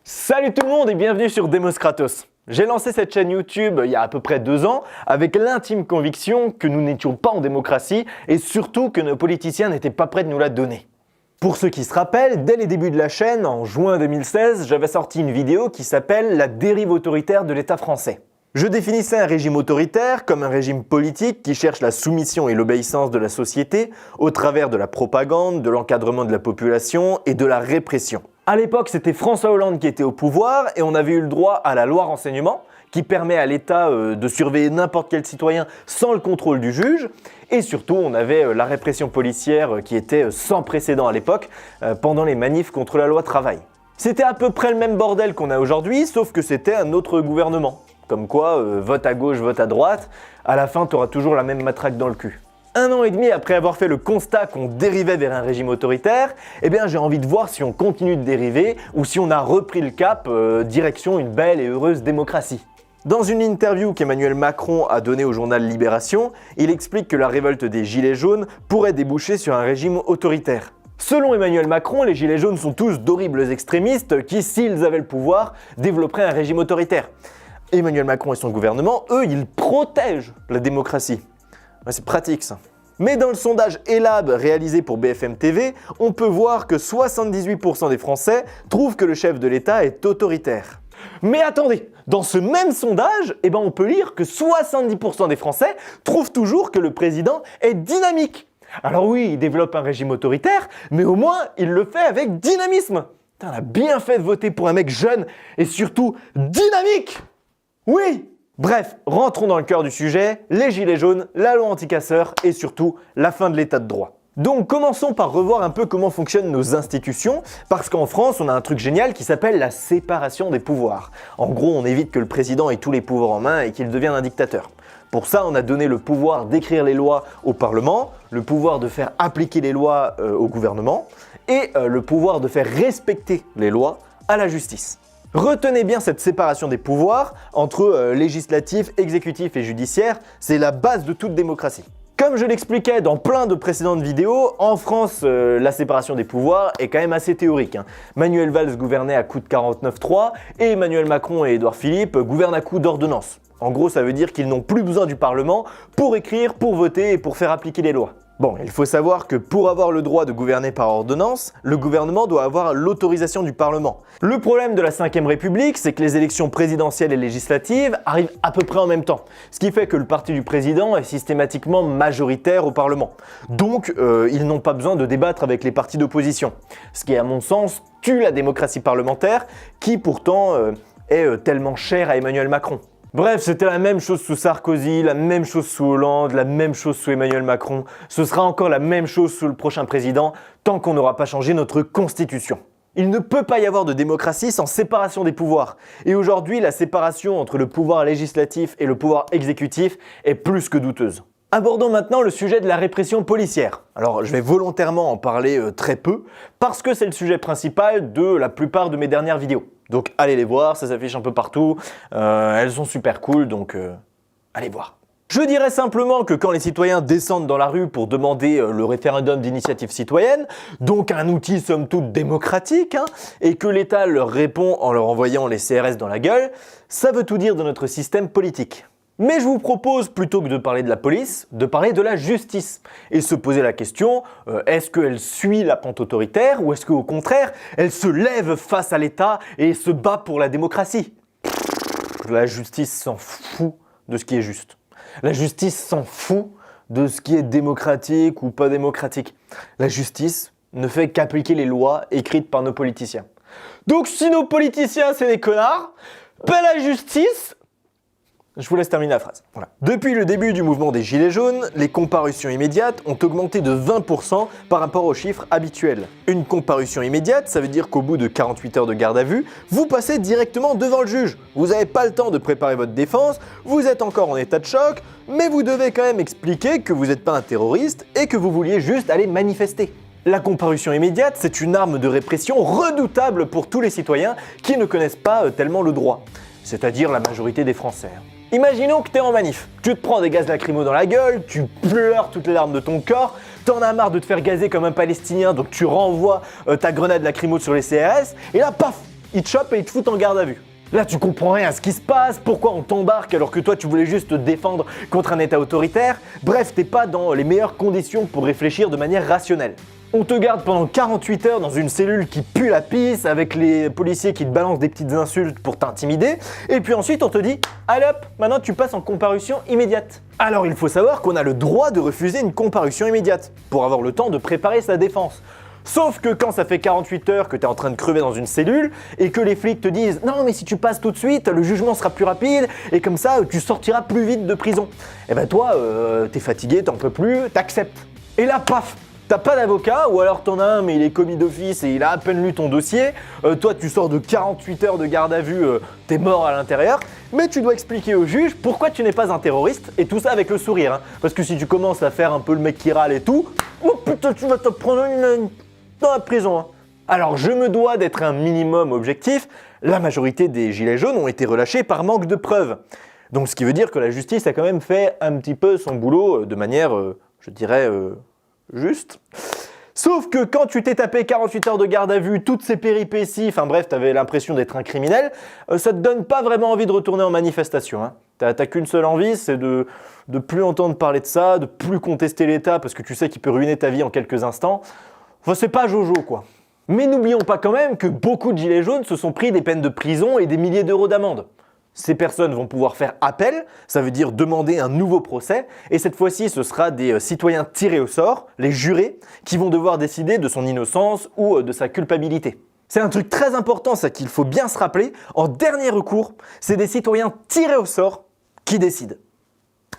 Salut tout le monde et bienvenue sur Demos Kratos. J'ai lancé cette chaîne YouTube il y a à peu près 2 ans avec l'intime conviction que nous n'étions pas en démocratie et surtout que nos politiciens n'étaient pas prêts de nous la donner. Pour ceux qui se rappellent, dès les débuts de la chaîne, en juin 2016, j'avais sorti une vidéo qui s'appelle « La dérive autoritaire de l'État français ». Je définissais un régime autoritaire comme un régime politique qui cherche la soumission et l'obéissance de la société au travers de la propagande, de l'encadrement de la population et de la répression. À l'époque, c'était François Hollande qui était au pouvoir et on avait eu le droit à la loi renseignement qui permet à l'État de surveiller n'importe quel citoyen sans le contrôle du juge. Et surtout, on avait la répression policière qui était sans précédent à l'époque pendant les manifs contre la loi travail. C'était à peu près le même bordel qu'on a aujourd'hui, sauf que c'était un autre gouvernement. Comme quoi, vote à gauche, vote à droite, à la fin, tu auras toujours la même matraque dans le cul. 1 an et demi après avoir fait le constat qu'on dérivait vers un régime autoritaire, eh bien j'ai envie de voir si on continue de dériver ou si on a repris le cap direction une belle et heureuse démocratie. Dans une interview qu'Emmanuel Macron a donnée au journal Libération, il explique que la révolte des Gilets jaunes pourrait déboucher sur un régime autoritaire. Selon Emmanuel Macron, les Gilets jaunes sont tous d'horribles extrémistes qui, s'ils avaient le pouvoir, développeraient un régime autoritaire. Emmanuel Macron et son gouvernement, eux, ils protègent la démocratie. Ouais, c'est pratique ça. Mais dans le sondage Elab réalisé pour BFM TV, on peut voir que 78% des Français trouvent que le chef de l'État est autoritaire. Mais attendez, dans ce même sondage, on peut lire que 70% des Français trouvent toujours que le président est dynamique. Alors oui, il développe un régime autoritaire, mais au moins il le fait avec dynamisme. Putain, on a bien fait de voter pour un mec jeune et surtout dynamique. Oui! Bref, rentrons dans le cœur du sujet, les gilets jaunes, la loi anti-casseurs et surtout la fin de l'état de droit. Donc commençons par revoir un peu comment fonctionnent nos institutions, parce qu'en France, on a un truc génial qui s'appelle la séparation des pouvoirs. En gros, on évite que le président ait tous les pouvoirs en main et qu'il devienne un dictateur. Pour ça, on a donné le pouvoir d'écrire les lois au Parlement, le pouvoir de faire appliquer les lois au gouvernement et le pouvoir de faire respecter les lois à la justice. Retenez bien cette séparation des pouvoirs entre législatif, exécutif et judiciaire, c'est la base de toute démocratie. Comme je l'expliquais dans plein de précédentes vidéos, en France, la séparation des pouvoirs est quand même assez théorique. Manuel Valls gouvernait à coup de 49.3 et Emmanuel Macron et Édouard Philippe gouvernent à coup d'ordonnance. En gros, ça veut dire qu'ils n'ont plus besoin du Parlement pour écrire, pour voter et pour faire appliquer les lois. Bon, il faut savoir que pour avoir le droit de gouverner par ordonnance, le gouvernement doit avoir l'autorisation du Parlement. Le problème de la 5ème République, c'est que les élections présidentielles et législatives arrivent à peu près en même temps. Ce qui fait que le parti du président est systématiquement majoritaire au Parlement. Donc, ils n'ont pas besoin de débattre avec les partis d'opposition. Ce qui, à mon sens, tue la démocratie parlementaire, qui pourtant est tellement chère à Emmanuel Macron. Bref, c'était la même chose sous Sarkozy, la même chose sous Hollande, la même chose sous Emmanuel Macron. Ce sera encore la même chose sous le prochain président, tant qu'on n'aura pas changé notre constitution. Il ne peut pas y avoir de démocratie sans séparation des pouvoirs. Et aujourd'hui, la séparation entre le pouvoir législatif et le pouvoir exécutif est plus que douteuse. Abordons maintenant le sujet de la répression policière. Alors, je vais volontairement en parler très peu, parce que c'est le sujet principal de la plupart de mes dernières vidéos. Donc allez les voir, ça s'affiche un peu partout, elles sont super cool, donc allez voir. Je dirais simplement que quand les citoyens descendent dans la rue pour demander le référendum d'initiative citoyenne, donc un outil somme toute démocratique, et que l'État leur répond en leur envoyant les CRS dans la gueule, ça veut tout dire de notre système politique. Mais je vous propose, plutôt que de parler de la police, de parler de la justice et se poser la question, est-ce qu'elle suit la pente autoritaire ou est-ce qu'au contraire, elle se lève face à l'État et se bat pour la démocratie? La justice s'en fout de ce qui est juste. La justice s'en fout de ce qui est démocratique ou pas démocratique. La justice ne fait qu'appliquer les lois écrites par nos politiciens. Donc si nos politiciens c'est des connards, la justice... Je vous laisse terminer la phrase. Voilà. Depuis le début du mouvement des Gilets jaunes, les comparutions immédiates ont augmenté de 20% par rapport aux chiffres habituels. Une comparution immédiate, ça veut dire qu'au bout de 48 heures de garde à vue, vous passez directement devant le juge. Vous n'avez pas le temps de préparer votre défense, vous êtes encore en état de choc, mais vous devez quand même expliquer que vous n'êtes pas un terroriste et que vous vouliez juste aller manifester. La comparution immédiate, c'est une arme de répression redoutable pour tous les citoyens qui ne connaissent pas tellement le droit, c'est-à-dire la majorité des Français. Imaginons que t'es en manif, tu te prends des gaz lacrymaux dans la gueule, tu pleures toutes les larmes de ton corps, t'en as marre de te faire gazer comme un Palestinien, donc tu renvoies ta grenade lacrymo sur les CRS, et là, paf, ils te chopent et ils te foutent en garde à vue. Là, tu comprends rien à ce qui se passe, pourquoi on t'embarque alors que toi, tu voulais juste te défendre contre un état autoritaire. Bref, t'es pas dans les meilleures conditions pour réfléchir de manière rationnelle. On te garde pendant 48 heures dans une cellule qui pue la pisse, avec les policiers qui te balancent des petites insultes pour t'intimider, et puis ensuite on te dit « Allez hop, maintenant tu passes en comparution immédiate ». Alors il faut savoir qu'on a le droit de refuser une comparution immédiate, pour avoir le temps de préparer sa défense. Sauf que quand ça fait 48 heures que tu es en train de crever dans une cellule et que les flics te disent « Non mais si tu passes tout de suite, le jugement sera plus rapide et comme ça tu sortiras plus vite de prison ». Et ben toi, t'es fatigué, t'en peux plus, t'acceptes. Et là, paf, t'as pas d'avocat ou alors t'en as un mais il est commis d'office et il a à peine lu ton dossier. Toi tu sors de 48 heures de garde à vue, t'es mort à l'intérieur. Mais tu dois expliquer au juge pourquoi tu n'es pas un terroriste et tout ça avec le sourire. Hein. Parce que si tu commences à faire un peu le mec qui râle et tout, oh putain tu vas te prendre une dans la prison. Hein. Alors je me dois d'être un minimum objectif, la majorité des gilets jaunes ont été relâchés par manque de preuves. Donc ce qui veut dire que la justice a quand même fait un petit peu son boulot de manière, je dirais, juste. Sauf que quand tu t'es tapé 48 heures de garde à vue, toutes ces péripéties, enfin bref, t'avais l'impression d'être un criminel, ça te donne pas vraiment envie de retourner en manifestation. Hein. T'as qu'une seule envie, c'est de plus entendre parler de ça, de plus contester l'État parce que tu sais qu'il peut ruiner ta vie en quelques instants. Enfin, c'est pas Jojo, quoi. Mais n'oublions pas quand même que beaucoup de gilets jaunes se sont pris des peines de prison et des milliers d'euros d'amende. Ces personnes vont pouvoir faire appel, ça veut dire demander un nouveau procès, et cette fois-ci ce sera des citoyens tirés au sort, les jurés, qui vont devoir décider de son innocence ou de sa culpabilité. C'est un truc très important ça qu'il faut bien se rappeler, en dernier recours, c'est des citoyens tirés au sort qui décident.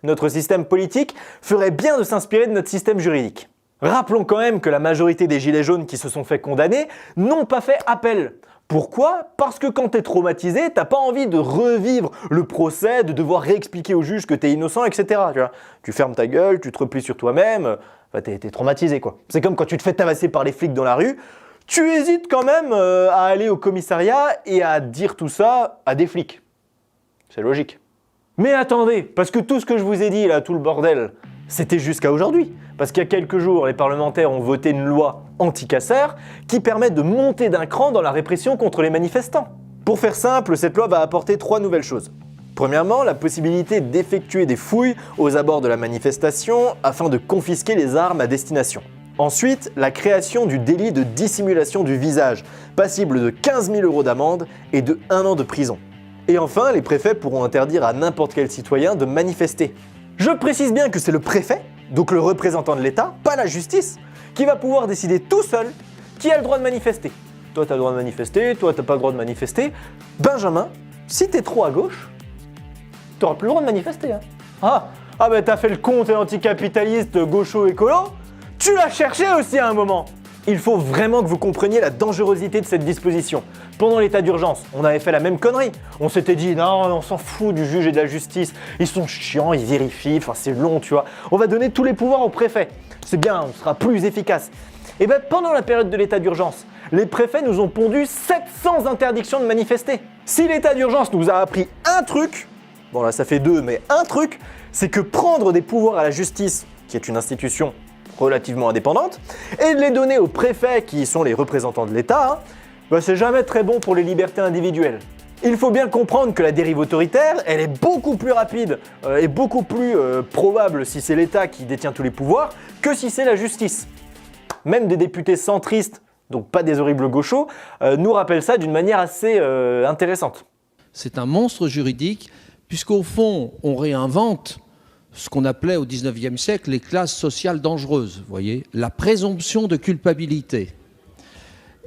Notre système politique ferait bien de s'inspirer de notre système juridique. Rappelons quand même que la majorité des gilets jaunes qui se sont fait condamner n'ont pas fait appel. Pourquoi ? Parce que quand t'es traumatisé, t'as pas envie de revivre le procès, de devoir réexpliquer au juge que t'es innocent, etc. Tu fermes ta gueule, tu te replies sur toi-même, enfin, t'es traumatisé quoi. C'est comme quand tu te fais tabasser par les flics dans la rue, tu hésites quand même à aller au commissariat et à dire tout ça à des flics. C'est logique. Mais attendez, parce que tout ce que je vous ai dit là, tout le bordel, c'était jusqu'à aujourd'hui. Parce qu'il y a quelques jours, les parlementaires ont voté une loi anti-casseurs qui permet de monter d'un cran dans la répression contre les manifestants. Pour faire simple, cette loi va apporter 3 nouvelles choses. Premièrement, la possibilité d'effectuer des fouilles aux abords de la manifestation afin de confisquer les armes à destination. Ensuite, la création du délit de dissimulation du visage, passible de 15 000 € d'amende et de 1 an de prison. Et enfin, les préfets pourront interdire à n'importe quel citoyen de manifester. Je précise bien que c'est le préfet, donc le représentant de l'État, pas la justice, qui va pouvoir décider tout seul qui a le droit de manifester. Toi, t'as le droit de manifester, toi, t'as pas le droit de manifester. Benjamin, si t'es trop à gauche, t'auras plus le droit de manifester. Hein. Ah bah t'as fait le con, t'es anticapitaliste, gaucho, écolo, tu l'as cherché aussi à un moment. Il faut vraiment que vous compreniez la dangerosité de cette disposition. Pendant l'état d'urgence, on avait fait la même connerie. On s'était dit, non, on s'en fout du juge et de la justice. Ils sont chiants, ils vérifient, enfin c'est long, tu vois. On va donner tous les pouvoirs au préfet. C'est bien, on sera plus efficace. Et bien pendant la période de l'état d'urgence, les préfets nous ont pondu 700 interdictions de manifester. Si l'état d'urgence nous a appris un truc, bon là ça fait 2, mais un truc, c'est que prendre des pouvoirs à la justice, qui est une institution relativement indépendante, et de les donner aux préfets qui sont les représentants de l'État, c'est jamais très bon pour les libertés individuelles. Il faut bien comprendre que la dérive autoritaire, elle est beaucoup plus rapide et beaucoup plus probable si c'est l'État qui détient tous les pouvoirs que si c'est la justice. Même des députés centristes, donc pas des horribles gauchos, nous rappellent ça d'une manière assez intéressante. C'est un monstre juridique, puisqu'au fond, on réinvente ce qu'on appelait au XIXe siècle les classes sociales dangereuses, vous voyez, la présomption de culpabilité.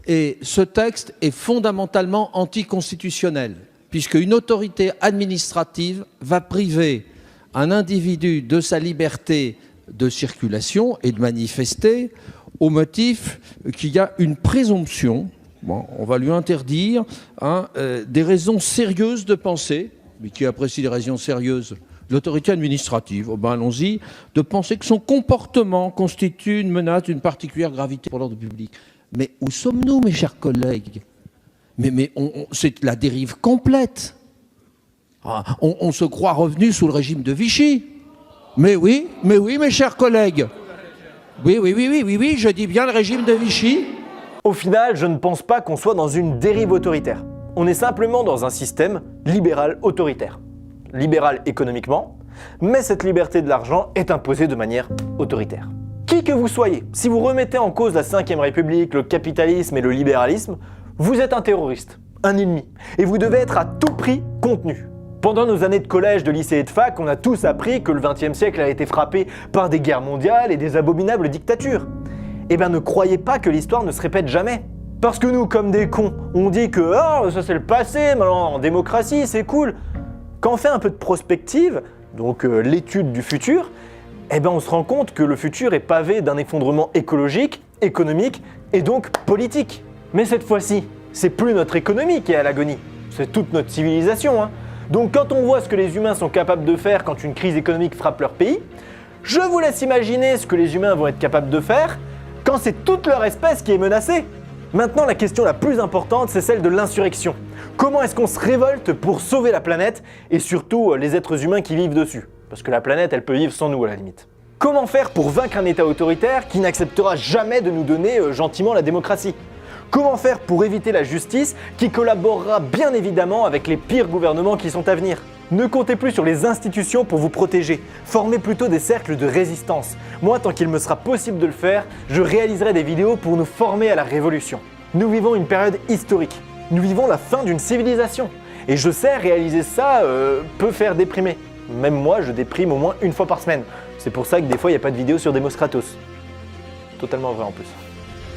Et ce texte est fondamentalement anticonstitutionnel, puisqu'une autorité administrative va priver un individu de sa liberté de circulation et de manifester au motif qu'il y a une présomption, bon, on va lui interdire des raisons sérieuses de penser, mais qui apprécie les raisons sérieuses, l'autorité administrative, allons-y, de penser que son comportement constitue une menace d'une particulière gravité pour l'ordre public. Mais où sommes-nous, mes chers collègues ? Mais c'est la dérive complète. On se croit revenu sous le régime de Vichy. Mais oui, mes chers collègues. Oui, je dis bien le régime de Vichy. Au final, je ne pense pas qu'on soit dans une dérive autoritaire. On est simplement dans un système libéral autoritaire. Libéral économiquement, mais cette liberté de l'argent est imposée de manière autoritaire. Qui que vous soyez, si vous remettez en cause la 5ème République, le capitalisme et le libéralisme, vous êtes un terroriste, un ennemi, et vous devez être à tout prix contenu. Pendant nos années de collège, de lycée et de fac, on a tous appris que le XXe siècle a été frappé par des guerres mondiales et des abominables dictatures. Eh bien ne croyez pas que l'histoire ne se répète jamais. Parce que nous, comme des cons, on dit que oh, ça c'est le passé, mais en démocratie c'est cool. Quand on fait un peu de prospective, donc l'étude du futur, eh ben on se rend compte que le futur est pavé d'un effondrement écologique, économique et donc politique. Mais cette fois-ci, c'est plus notre économie qui est à l'agonie, c'est toute notre civilisation. Donc quand on voit ce que les humains sont capables de faire quand une crise économique frappe leur pays, je vous laisse imaginer ce que les humains vont être capables de faire quand c'est toute leur espèce qui est menacée. Maintenant, la question la plus importante, c'est celle de l'insurrection. Comment est-ce qu'on se révolte pour sauver la planète et surtout les êtres humains qui vivent dessus? Parce que la planète, elle peut vivre sans nous à la limite. Comment faire pour vaincre un État autoritaire qui n'acceptera jamais de nous donner gentiment la démocratie? Comment faire pour éviter la justice qui collaborera bien évidemment avec les pires gouvernements qui sont à venir? Ne comptez plus sur les institutions pour vous protéger, formez plutôt des cercles de résistance. Moi, tant qu'il me sera possible de le faire, je réaliserai des vidéos pour nous former à la révolution. Nous vivons une période historique, nous vivons la fin d'une civilisation. Et je sais, réaliser ça peut faire déprimer. Même moi, je déprime au moins une fois par semaine. C'est pour ça que des fois, il n'y a pas de vidéo sur Demos Kratos. Totalement vrai en plus.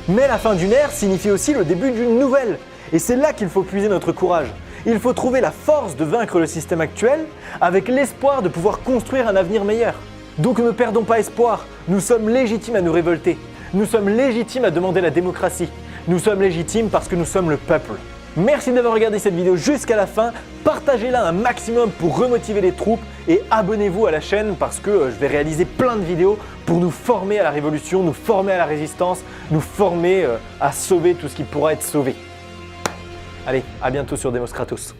Mais la fin d'une ère signifie aussi le début d'une nouvelle. Et c'est là qu'il faut puiser notre courage. Il faut trouver la force de vaincre le système actuel avec l'espoir de pouvoir construire un avenir meilleur. Donc ne perdons pas espoir, nous sommes légitimes à nous révolter. Nous sommes légitimes à demander la démocratie. Nous sommes légitimes parce que nous sommes le peuple. Merci d'avoir regardé cette vidéo jusqu'à la fin. Partagez-la un maximum pour remotiver les troupes et abonnez-vous à la chaîne parce que je vais réaliser plein de vidéos pour nous former à la révolution, nous former à la résistance, nous former à sauver tout ce qui pourra être sauvé. Allez, à bientôt sur Demos Kratos.